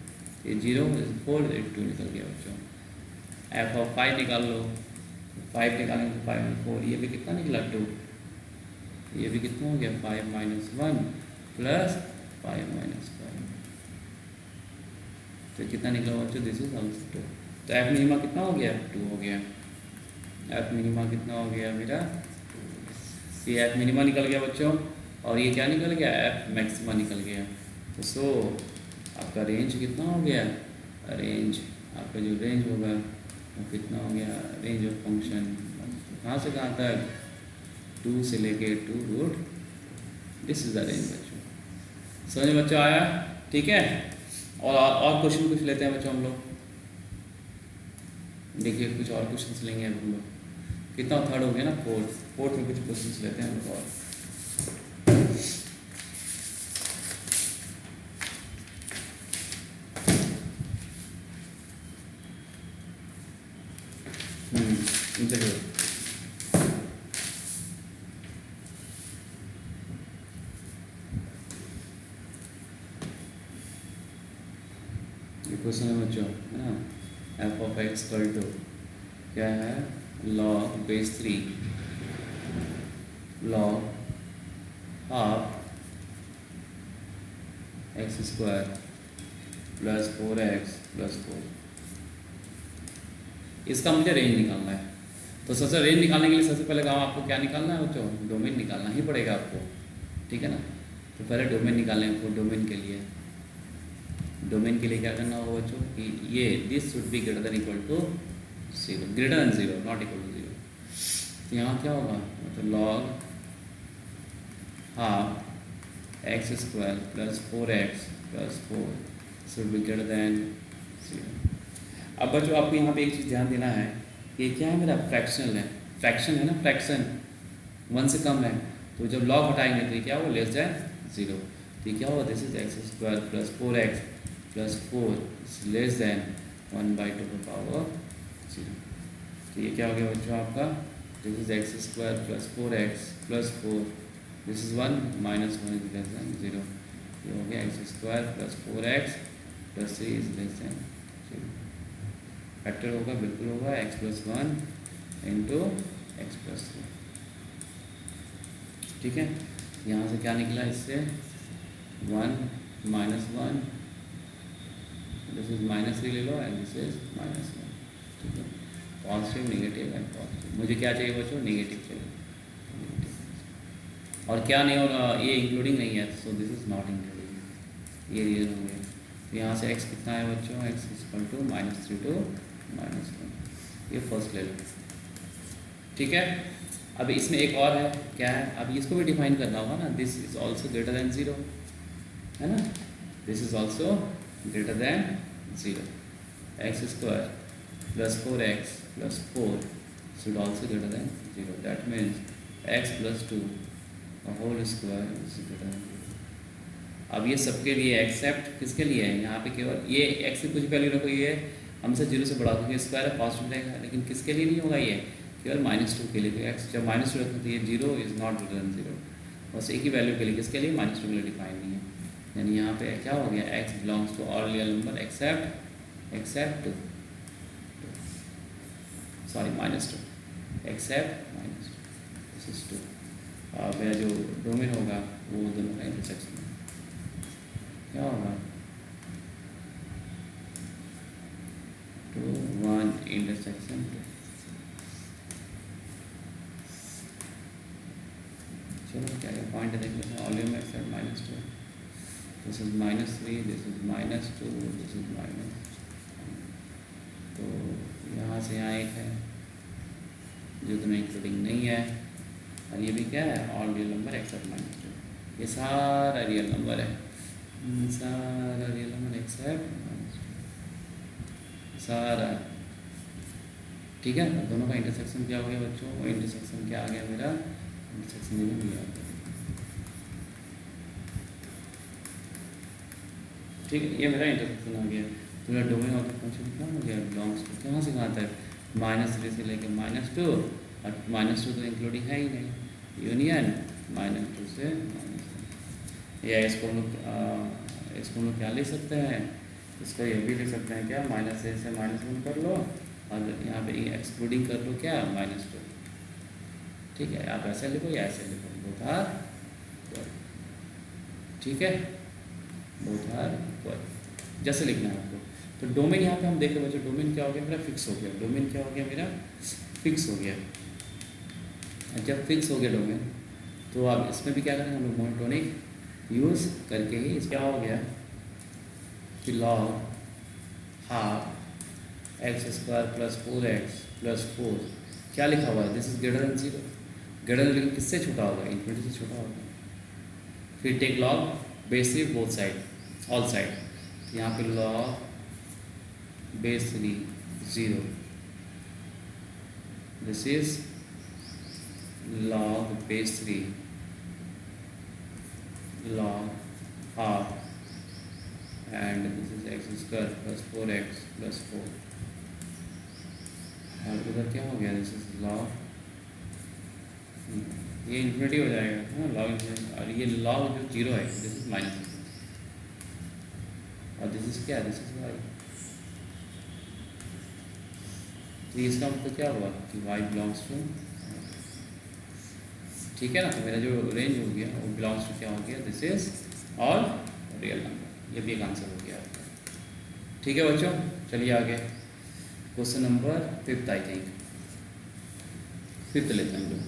ये 0 4 2 निकल गया बच्चों। एफ ऑफ 5 निकाल लो, 5 निकालेंगे तो 5 में 4, ये भी कितना निकला 2, ये भी कितना हो गया 5 माइनस 1 प्लस 5 माइनस 5, तो कितना निकला बच्चों, दिस इज ऑल्सो 2, तो एफ मिनिमा कितना हो गया 2 हो गया, एफ मिनिमा कितना हो गया मेरा, ये एफ मिनिमा निकल गया बच्चों, और ये क्या निकल गया एफ मैक्सिमा निकल गया, तो सो आपका रेंज कितना हो गया, रेंज आपका जो रेंज होगा वो कितना हो गया, रेंज ऑफ फंक्शन कहाँ से कहाँ तक 2 से लेके 2 root, this is the range बच्चों, समझ में बच्चों आया, ठीक है। और क्वेश्चन कुछ लेते हैं बच्चों हम लोग, देखिए कुछ और क्वेश्चन लेंगे अब हम लोग, कितना थर्ड हो गया ना, फोर्थ में कुछ क्वेश्चन लेते हैं हम लोग और इंटरव्यू। क्वेश्चन है बच्चों है ना, f of x equal to क्या है, log base 3 log half x square plus 4x plus 4, इसका मुझे रेंज निकालना है। तो सबसे रेंज निकालने के लिए सबसे पहले काम आपको क्या निकालना है बच्चों, डोमेन निकालना ही पड़ेगा आपको, ठीक है ना। तो पहले डोमेन निकालने हैं, डोमेन के लिए क्या करना होगा बच्चों कि ये this should be greater than equal to 0, greater than 0 not equal to 0, तो यहाँ क्या होगा, मतलब log half x square plus 4x plus 4 should be greater than 0। अब बच्चों आपको यहाँ पे एक चीज़ ध्यान देना है, ये क्या है मेरा फ्रैक्शनल है, फ्रैक्शन है ना, फ्रैक्शन 1 से कम है, तो जब लॉग हटाएंगे तो ये क्या होगा लेस देन 0, तो ये क्या होगा, this is x square plus 4x plus 4 is less then 1/2 का पावर 0, तो ये क्या हो गया बच्चों आपका, this is x square plus 4x plus 4, this is 1 minus 1 is less then 0, ये हो गया x square plus 4x plus 3 is less then 0, factor होगा बिल्कुल होगा x plus 1 into x plus 3, ठीक है। यहाँ से क्या निकला, इससे 1 माइनस 1, दिस इज माइनस 3 ले लो एंड दिस इज माइनस 1, ठीक है। पॉजिटिव नेगेटिव एंड पॉजिटिव, मुझे क्या चाहिए बच्चों, नेगेटिव चाहिए, और क्या नहीं होगा, ये इंक्लूडिंग नहीं है, so this is not including, ये रीजन हो गया। तो यहाँ से x कितना है बच्चों, x इक्वल टू -3 to -1, ये फर्स्ट ले लो, ठीक है। अब इसमें एक और है, क्या है, अब इसको भी डिफाइन करना होगा ना, this is also greater than 0 है ना, this is also greater than 0, x square plus 4x plus 4 should also greater than 0, that means x plus 2 whole square is greater than 0। अब ये सबके लिए एक्सेप्ट किसके लिए है, यहाँ पे केवल ये x की कुछ वैल्यू रखो, ये हमसे 0 से बढ़ा क्योंकि स्क्वायर है पॉजिटिव रहेगा, लेकिन किसके लिए नहीं होगा, ये केवल -2 के लिए, तो x जब -2 रखते तो ये 0 इज नॉट ग्रेटर देन 0, बस एक ही वैल्यू के लिए, किसके लिए, -2 के लिए डिफाइन नहीं है, यानी यहाँ पे क्या हो गया, x belongs to all real number except sorry -2 except -2, this is 2। मेरा जो डोमेन होगा वो दोनों का इंटरसेक्शन है, क्या होगा 2 1 इंटरसेक्शन 2। चलो क्या क्या पॉइंट है देख लेते हैं, volume except -2, this is -3, this is -2, this is minus, तो यहाँ से यहाँ एक है जो तुम्हें इंक्लूडिंग नहीं है, और ये भी क्या है, ऑल रियल नंबर एक्सेप्ट -2, ये सारा रियल नंबर है, सारा रियल नंबर एक्सेप्ट सारा, ठीक है। अब दोनों का इंटरसेक्शन क्या हो गया बच्चों, वो इंटरसेक्शन क्या आ गया मेरा, इंटरसेक्शन में भी आ गया, ठीक है। ये मेरा इंटरसेक्शन आ गया, तो मेरा डोमेन ऑफ द फंक्शन क्या हो गया, बिलोंग्स टू, कहाँ से कहाँ तक, -3 से लेकर -2, और -2 तो इंक्लूडिंग है ही नहीं, यूनियन -2 से -1, या इसको हम लोग क्या लिख सकते हैं, इसको ये भी लिख सकते हैं क्या, -a से -1 कर लो, और यहाँ पे एक्सक्लूडिंग कर लो क्या, -2, ठीक है। आप ऐसे लिखो या ऐसे लिखो, बोथ आर इक्वल, ठीक है, बोथ आर इक्वल, जैसे लिखना है आपको। तो डोमेन यहाँ पे हम देख रहे बच्चों, डोमेन क्या हो गया मेरा, फिक्स हो गया, डोमेन क्या हो गया मेरा, फिक्स हो गया। जब फिक्स हो गया डोमेन, तो अब इसमें भी क्या करेंगे हम लोग, मोनोटोनिक यूज़ करके ही इस क्या हो गया कि लॉग हाफ x² + 4x + 4 क्या लिखा हुआ है, this is greater than 0, greater than किससे छोटा होगा, इन्फिनिटी से छोटा होगा। फिर take log base 3 both side, all side, तो यहाँ पे log base 3 0, this is log base 3 log half, and this is x² + 4x + 4, और उधर क्या हो गया, दिस इज log, ये इन्फिनिटी हो जाएगा, हाँ log इन्फिनिटी, और ये log जो 0 है दिस इज -, और दिस इज क्या, दिस इज y, तो इसका मतलब क्या हुआ कि y बिलोंग्स टू, ठीक है ना। तो मेरा जो रेंज हो गया वो बिलोंग्स टू क्या हो गया, this is all real number, ये भी एक आंसर हो गया आपका, ठीक है बच्चों। चलिए आगे, क्वेश्चन नंबर 5 आई थिंक, 5 लेते हैं हम लोग।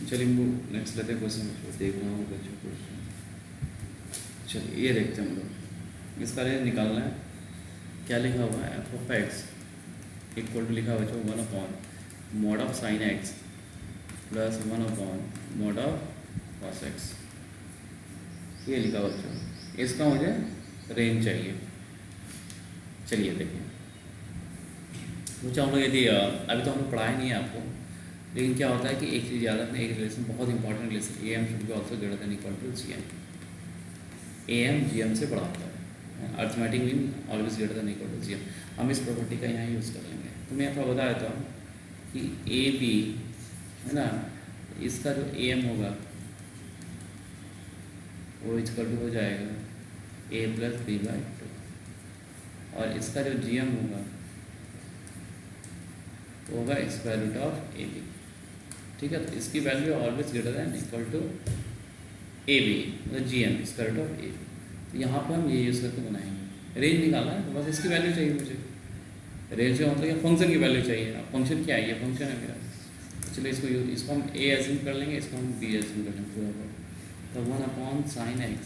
चलिए नेक्स्ट लेते हैं क्वेश्चन, देख रहा हूँ बच्चों क्वेश्चन। चलिए ये देखते हैं हम लोग, इसका रेंज निकालना है, क्या लिखा हुआ है, f(x) इक्वल टू लिखा हुआ है 1/mod of sin x + 1/mod of cos x, ये लिखा हुआ बच्चों, इसका मुझे रेंज चाहिए। चलिए देखिए, पूछा हम लोग यदि अभी तो हम लोग पढ़ाए नहीं है आपको, लेकिन क्या होता है कि एक चीज़ याद रखना, एक रिलेशन बहुत important relation, AM should be also greater than equal to GM, AM GM से बड़ा होता है, arithmetic mean always greater than equal to GM। हम इस प्रॉपर्टी का यहाँ यूज़ कर लेंगे। तो मैं आपको बता देता हूँ कि AB है ना, इसका जो AM होगा वो इक्वल टू हो जाएगा A + B/2, और इसका जो GM होगा वो होगा √AB, ठीक है। तो इसकी value always greater than equal to AB, मतलब GM √AB। तो यहाँ पर हम ये यूज़ करके बनाएंगे, रेंज निकालना है, तो बस इसकी वैल्यू चाहिए मुझे, रेंज का मतलब क्या, फंक्शन की वैल्यू चाहिए। अब फंक्शन क्या है, ये फंक्शन है मेरा, तो चलिए इसको हम A एज्यूम कर लेंगे, इसको हम B एज्यूम कर लेंगे पूरा पर। तो 1/sin x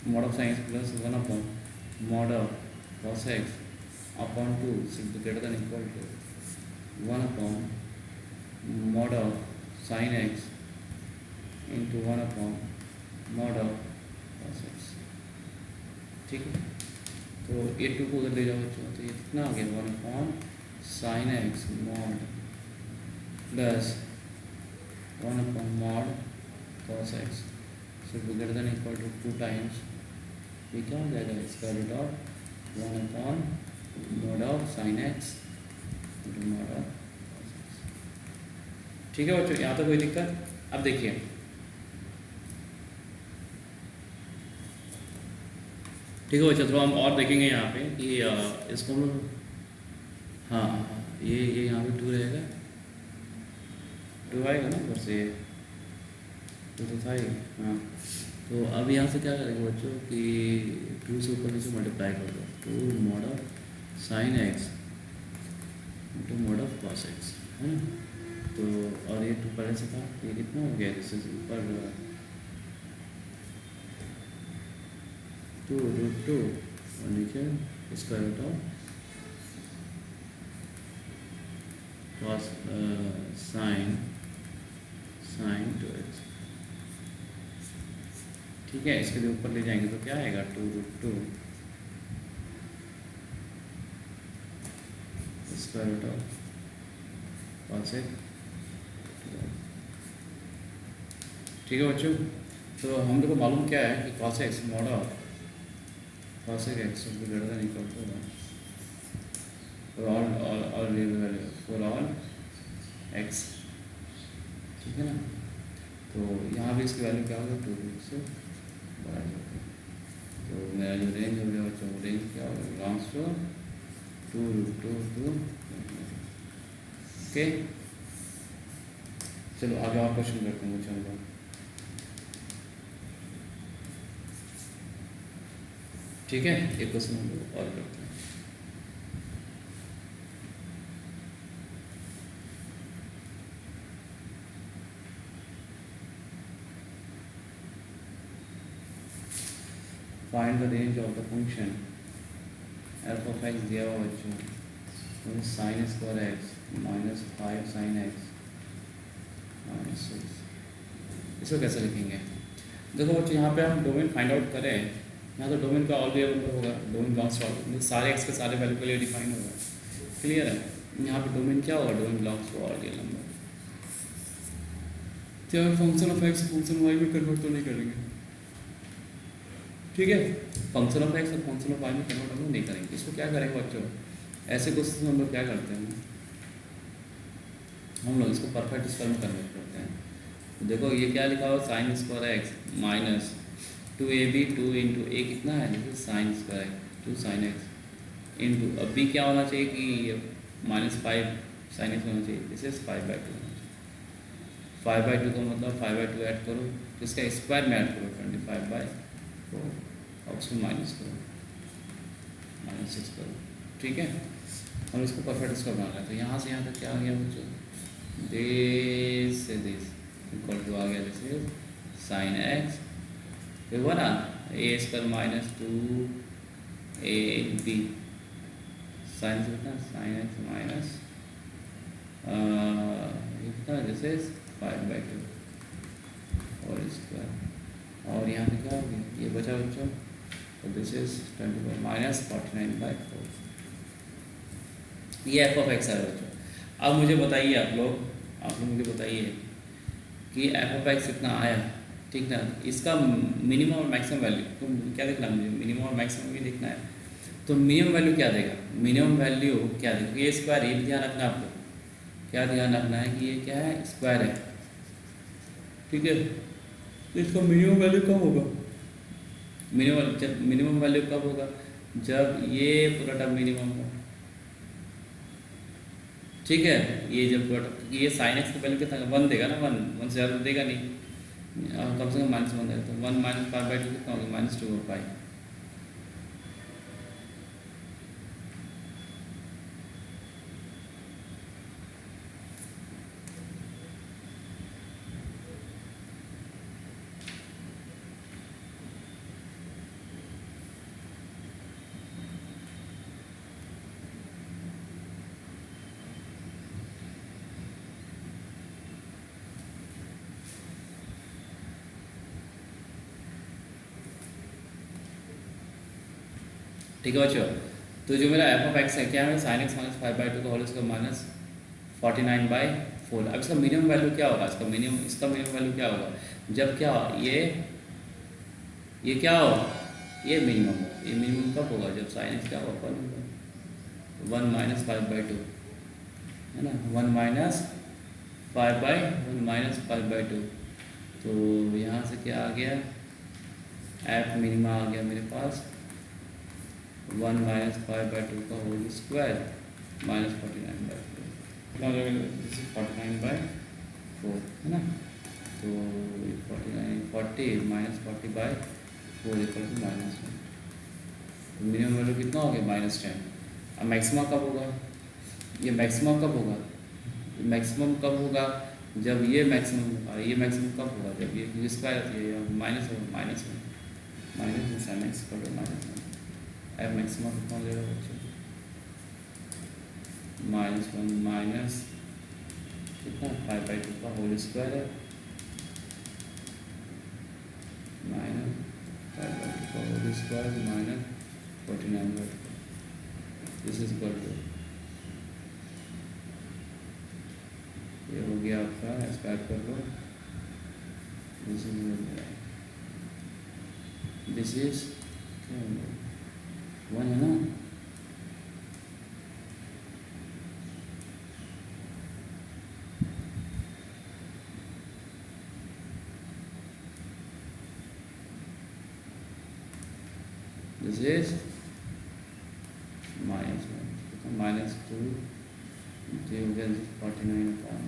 mod of sin x + 1/mod of cos x upon 2 should be greater than equal to 1/mod of sin x into 1/mod of cos x, ठीक है। तो ये 2 को उधर ले जाओ बच्चों, तो ये कितना हो गया, 1/sin x mod plus 1/mod cos x should be greater than equal to 2 times, ये क्या हो जाएगा, इसका root of 1/mod of sin x into mod of cos x, ठीक है बच्चों, यहाँ तक कोई दिक्कत। अब देखिए ठीक है बच्चों, तो हम और देखेंगे यहाँ पे कि इसको हम, हाँ ये यहाँ पे 2 रहेगा, 2 आएगा ना ऊपर से, तो था ही। हाँ, तो अब यहाँ से क्या करेंगे बच्चों कि 2 से ऊपर नीचे मल्टीप्लाई कर दो, 2 mod of sine x into mod of cos x, है ना। तो और ये 2 पहले से था, ये कितना हो गया, इससे ऊपर 2√2 और नीचे square root of cos sine 2x। ठीक है, इसके लिए ऊपर ले जाएंगे तो क्या आएगा, 2√2 square root of cos x. ठीक है बच्चों, तो हम लोग को मालूम क्या है कि cos x mod of cos x greater than equal to for all x. ठीक है ना, तो यहाँ भी इसकी वैल्यू क्या होगा, 2 से बड़ा होगा। तो मेरा जो रेंज हो गया बच्चों, रेंज क्या होगा, बिलोंग्स टू 2√2 ओके। चलो आगे और क्वेश्चन करते हैं बच्चों को। ठीक है, एक क्वेश्चन हम लोग और करते हैं। Find the range of the function F of x दिया हुआ बच्चों, sign square x -5 sine x -6। इसको कैसे लिखेंगे, देखो बच्चों यहाँ पे हम डोमेन फाइंड आउट करें, यहाँ तो डोमेन का ऑल वेरिएबल होगा, डोमेन बिलोंग्स टू ऑल, सारे एक्स के सारे वैल्यू के लिए डिफाइन होगा। क्लियर है, यहाँ पे डोमेन क्या होगा, domain belongs to all real number. तो function of x function y में कन्वर्ट तो नहीं करेंगे, ठीक है, फंक्शन ऑफ एक्स और फंक्शन ऑफ वाई में कन्वर्ट हम लोग नहीं करेंगे। इसको क्या करेंगे बच्चों, ऐसे क्वेश्चन हम लोग क्या करते हैं, हम लोग इसको परफेक्ट स्क्वायर में कन्वर्ट करते हैं। तो देखो ये क्या लिखा हुआ, sine square x minus 2ab 2 into a कितना है, जैसे sine square 2 sine x into, अब भी क्या होना चाहिए कि -5 साइन एक्स होना चाहिए, दिस इज 5/2 होना चाहिए। 5/2 का मतलब 5/2 ऐड करो, इसका स्क्वायर में ऐड करो 25/4 और उसको माइनस करो, -6 करो। ठीक है, हम इसको परफेक्ट स्क्वायर बना रहे हैं। तो यहाँ से यहाँ तक क्या आ गया बच्चों, दिस से दिस इक्वल टू आ गया, दिस इज साइन एक्स, फिर हुआ ना ए स्क्वायर -2 ab साइन से कितना, साइन एक्स माइनस कितना, दिस इज 5/2 और स्क्वायर, और यहाँ पे क्या हो गया, ये बचा बच्चों, तो दिस इज 24 -49/4। ये एफ ऑफ एक्स है बच्चों। अब मुझे बताइए आप लोग मुझे बताइए कि एफ ऑफ एक्स कितना आया, ठीक ना, इसका मिनिमम और मैक्सिमम वैल्यू तो क्या देखना है मुझे, मिनिमम और मैक्सिमम भी देखना है। तो मिनिमम वैल्यू क्या देगा, मिनिमम वैल्यू क्या देगा, ये स्क्वायर, ये भी ध्यान रखना आपको, क्या ध्यान रखना है कि ये क्या है, स्क्वायर है। ठीक है, तो इसका मिनिमम वैल्यू कब होगा, मिनिमम वैल्यू कब होगा, जब ये पूरा टर्म मिनिमम हो। ठीक है, ये जब क्योंकि ये साइन एक्स का वैल्यू कितना 1 देगा ना, 1 से ज़्यादा देगा नहीं, कम से कम -1 देगा, तो 1 - 5/2 कितना होगा, -2/5। ठीक है बच्चों, तो जो मेरा एफ ऑफ एक्स है क्या है, साइन एक्स -5/2 का होल स्क्वायर -49/4। अब इसका मिनिमम वैल्यू क्या होगा, इसका मिनिमम वैल्यू क्या होगा, जब क्या ये क्या होगा, ये मिनिमम होगा। ये मिनिमम कब होगा, जब साइन एक्स क्या होगा, 1 - 5/2 है ना, 1 - 5/2। तो यहाँ से क्या आ गया, एफ मिनिमा आ गया मेरे पास 1 - 5/2 का होल स्क्वायर -49/4, 49/4 है ना। तो 49 40 माइनस 40/4 इक्वल टू -10। तो मिनिमम वैल्यू कितना हो गया -10। अब मैक्सिमा कब होगा, ये मैक्सिमम कब होगा, मैक्सिमम कब होगा जब ये मैक्सिमम होगा, ये मैक्सिमम कब होगा जब ये स्क्वायर आती है माइनस होगा, minus sin x equal to -1। अब मैक्सिमम कितना हो जाएगा बच्चों, -1 माइनस कितना 5/2 का होल स्क्वायर है, माइनस 5/2 का whole square minus 49/2। This is equal to, ये हो गया आपका, स्क्वायर कर लो, दिस इज 1 है ना, दिस इज -1 -2 ये हो गया 49/4।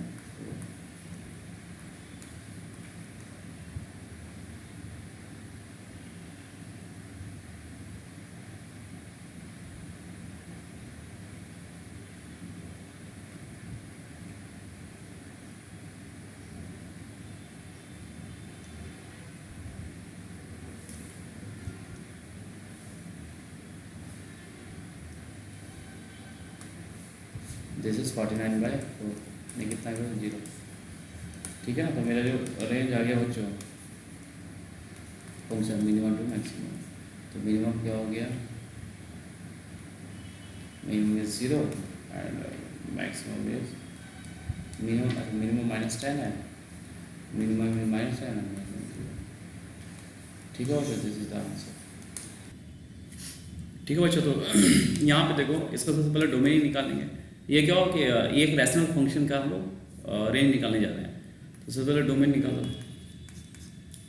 दिस इज 49/4, ये कितना है 0। ठीक है ना, तो मेरा जो रेंज आ गया बच्चों फंक्शन मिनिमम टू मैक्सिमम, तो मिनिमम क्या हो गया, minimum is 0 and maximum is minimum -10 है, मिनिमम इज -10 है। ठीक है बच्चों, दिस इज द आंसर। ठीक है बच्चों, तो यहाँ पे देखो, इसका सबसे पहले डोमेन ही निकालेंगे। ये क्या हो कि ये एक रैशनल फंक्शन का हम लोग रेंज निकालने जा रहे हैं। तो सबसे पहले डोमेन निकालो,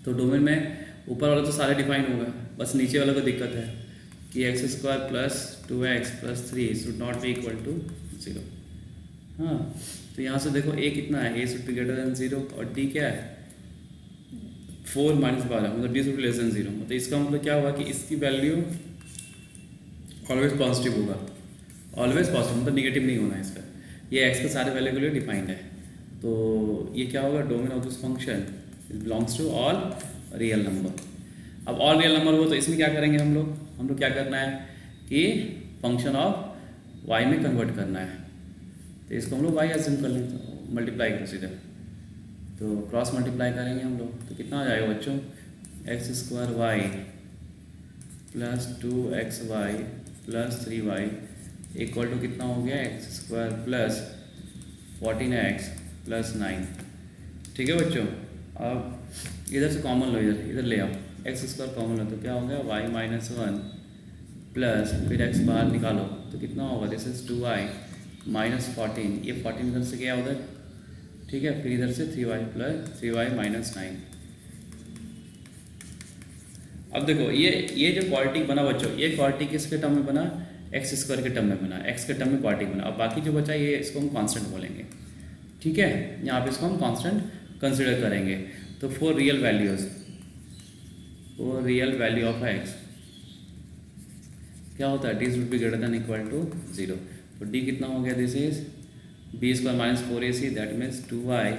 तो डोमेन में ऊपर वाला तो सारे डिफाइन होगा, बस नीचे वाला को दिक्कत है कि x² + 2x + 3 should not be equal to 0। हाँ, तो यहाँ से देखो a कितना है, a should be greater than 0 और d क्या है 4 - 12, मतलब d should be less then 0। मतलब इसका मतलब क्या हुआ कि इसकी वैल्यू ऑलवेज पॉजिटिव होगा, ऑलवेज पॉजिटिव मतलब निगेटिव नहीं होना है इसका। ये x के सारे वैल्यू के लिए डिफाइंड है, तो ये क्या होगा, domain of this function belongs to all real number. अब ऑल रियल नंबर हो तो इसमें क्या करेंगे हम लोग क्या करना है कि फंक्शन ऑफ y में कन्वर्ट करना है। तो इसको हम लोग y एज्यूम कर लें, तो मल्टीप्लाई करो सीधे, तो क्रॉस मल्टीप्लाई करेंगे हम लोग, तो कितना आ जाएगा बच्चों, x² y + 2xy + 3y equal to कितना हो गया, x² + 14x + 9। ठीक है बच्चों, अब इधर से कॉमन लो, इधर ले आओ, x² कॉमन लो तो क्या हो गया y - 1 प्लस फिर x बाहर निकालो तो कितना होगा, दिस इज 2y - 14, ये 14 इधर से गया उधर। ठीक है, फिर इधर से 3y - 9। अब देखो ये जो क्वालिटी बना बच्चों, ये क्वालिटी किसके टर्म में बना, x² के टर्म में बना, x के टर्म में क्वालिटी बना। अब बाकी जो बचा ये इसको हम कांस्टेंट बोलेंगे। ठीक है, यहाँ पे इसको हम कांस्टेंट कंसिडर करेंगे। तो for real value of x क्या होता है, d should be greater than equal to 0। तो d कितना हो गया, this is b² - 4ac, that means 2y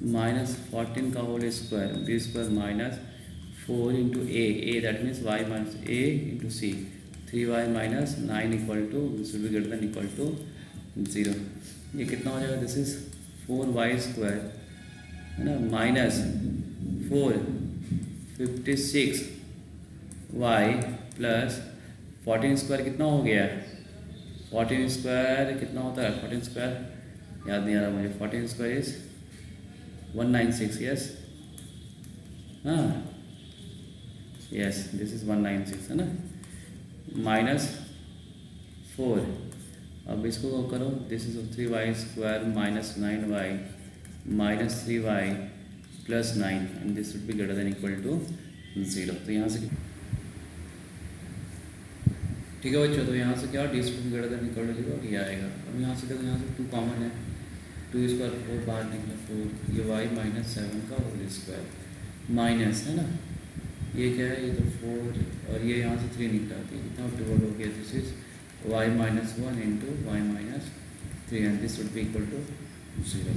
- 14 का whole square, b² - 4 into a that means y - a into c, 3y - 9 equal to should be greater than equal to 0। ये कितना हो जाएगा, दिस इज 4y² है ना, -4 56y प्लस 14² कितना हो गया, 14² कितना होता है, 14² याद नहीं आ रहा मुझे, 14² इज 196, यस, हाँ यस, दिस इज 196 है ना, -4। अब इसको करो, this is 3y² - 9y -3y + 9 and this should be greater than equal to 0। तो यहाँ से ठीक है बच्चों, तो यहाँ से क्या d should be greater than equal to 0 ये आएगा। अब यहाँ से देखो, यहाँ से 2 कॉमन है, 2 स्क्वायर 4 बाहर निकला 4, ये y माइनस 7 का होल स्क्वायर माइनस है ना, ये क्या है, ये तो 4 और ये यहाँ से 3 निकला, तो कितना डिवाइड हो गया, this is y minus 1 into y minus 3 and this would be equal to 0।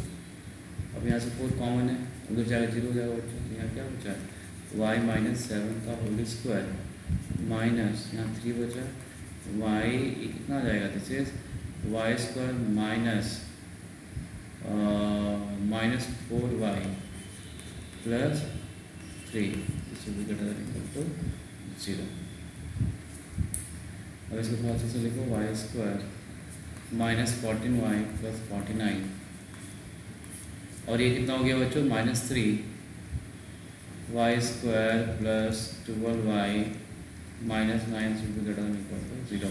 अब यहाँ से 4 कॉमन है, उधर जाएगा 0 हो जाएगा बच्चों, तो यहाँ क्या बचा है y माइनस 7 का होल स्क्वायर माइनस यहाँ 3 बचा, y कितना आ जाएगा, this is y square minus minus 4y plus 3 this will be greater than equal to 0। अब इसको थोड़ा अच्छे से लिखो, Y square minus 14y plus 49 और ये कितना हो गया बच्चों, minus 3y square plus 12y minus 9 should be greater than equal to 0।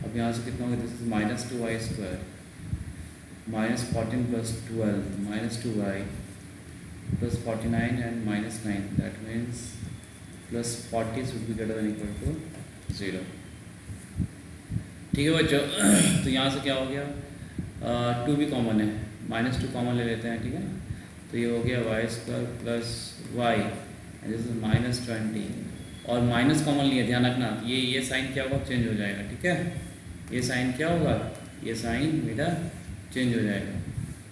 अब यहाँ से कितना हो गया, this is minus 2y square minus 14 plus 12 minus 2y plus 49 and minus 9, that means plus 40 should be greater than equal to 0। ठीक है बच्चों, तो यहाँ से क्या हो गया, 2 भी कॉमन है, माइनस 2 कॉमन ले लेते हैं, ठीक है, तो ये हो गया y square plus y this is minus 20 और माइनस कॉमन लिया, ध्यान रखना ये साइन क्या होगा, चेंज हो जाएगा, ठीक है, ये साइन क्या होगा, ये साइन मेरा चेंज हो जाएगा,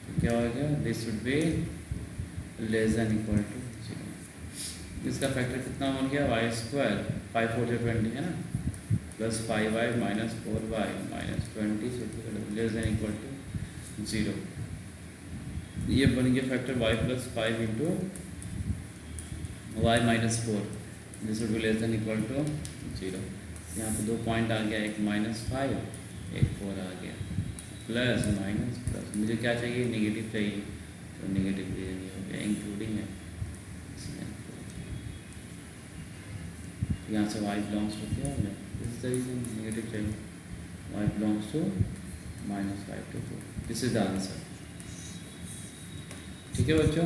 तो क्या होगा, this should be less than equal to 0। इसका फैक्टर कितना हो गया, वाई स्क्वायर 5 4 20 है ना, plus 5y minus 4y minus 20 less than equal to 0। ये बन गया factor y plus 5 into y minus 4 this would be less than equal to 0। यहाँ पे 2 पॉइंट आ गया, एक माइनस 5 एक 4 आ गया, प्लस माइनस प्लस, मुझे क्या चाहिए, नेगेटिव चाहिए, तो नेगेटिव ले हो गया, इंक्लूडिंग है, यहाँ से y बिलोंग्स टू क्या हो गया, इस तरीके से नेगेटिव चाहिए, y belongs to minus 5 to 4, this is the answer. ठीक है बच्चों।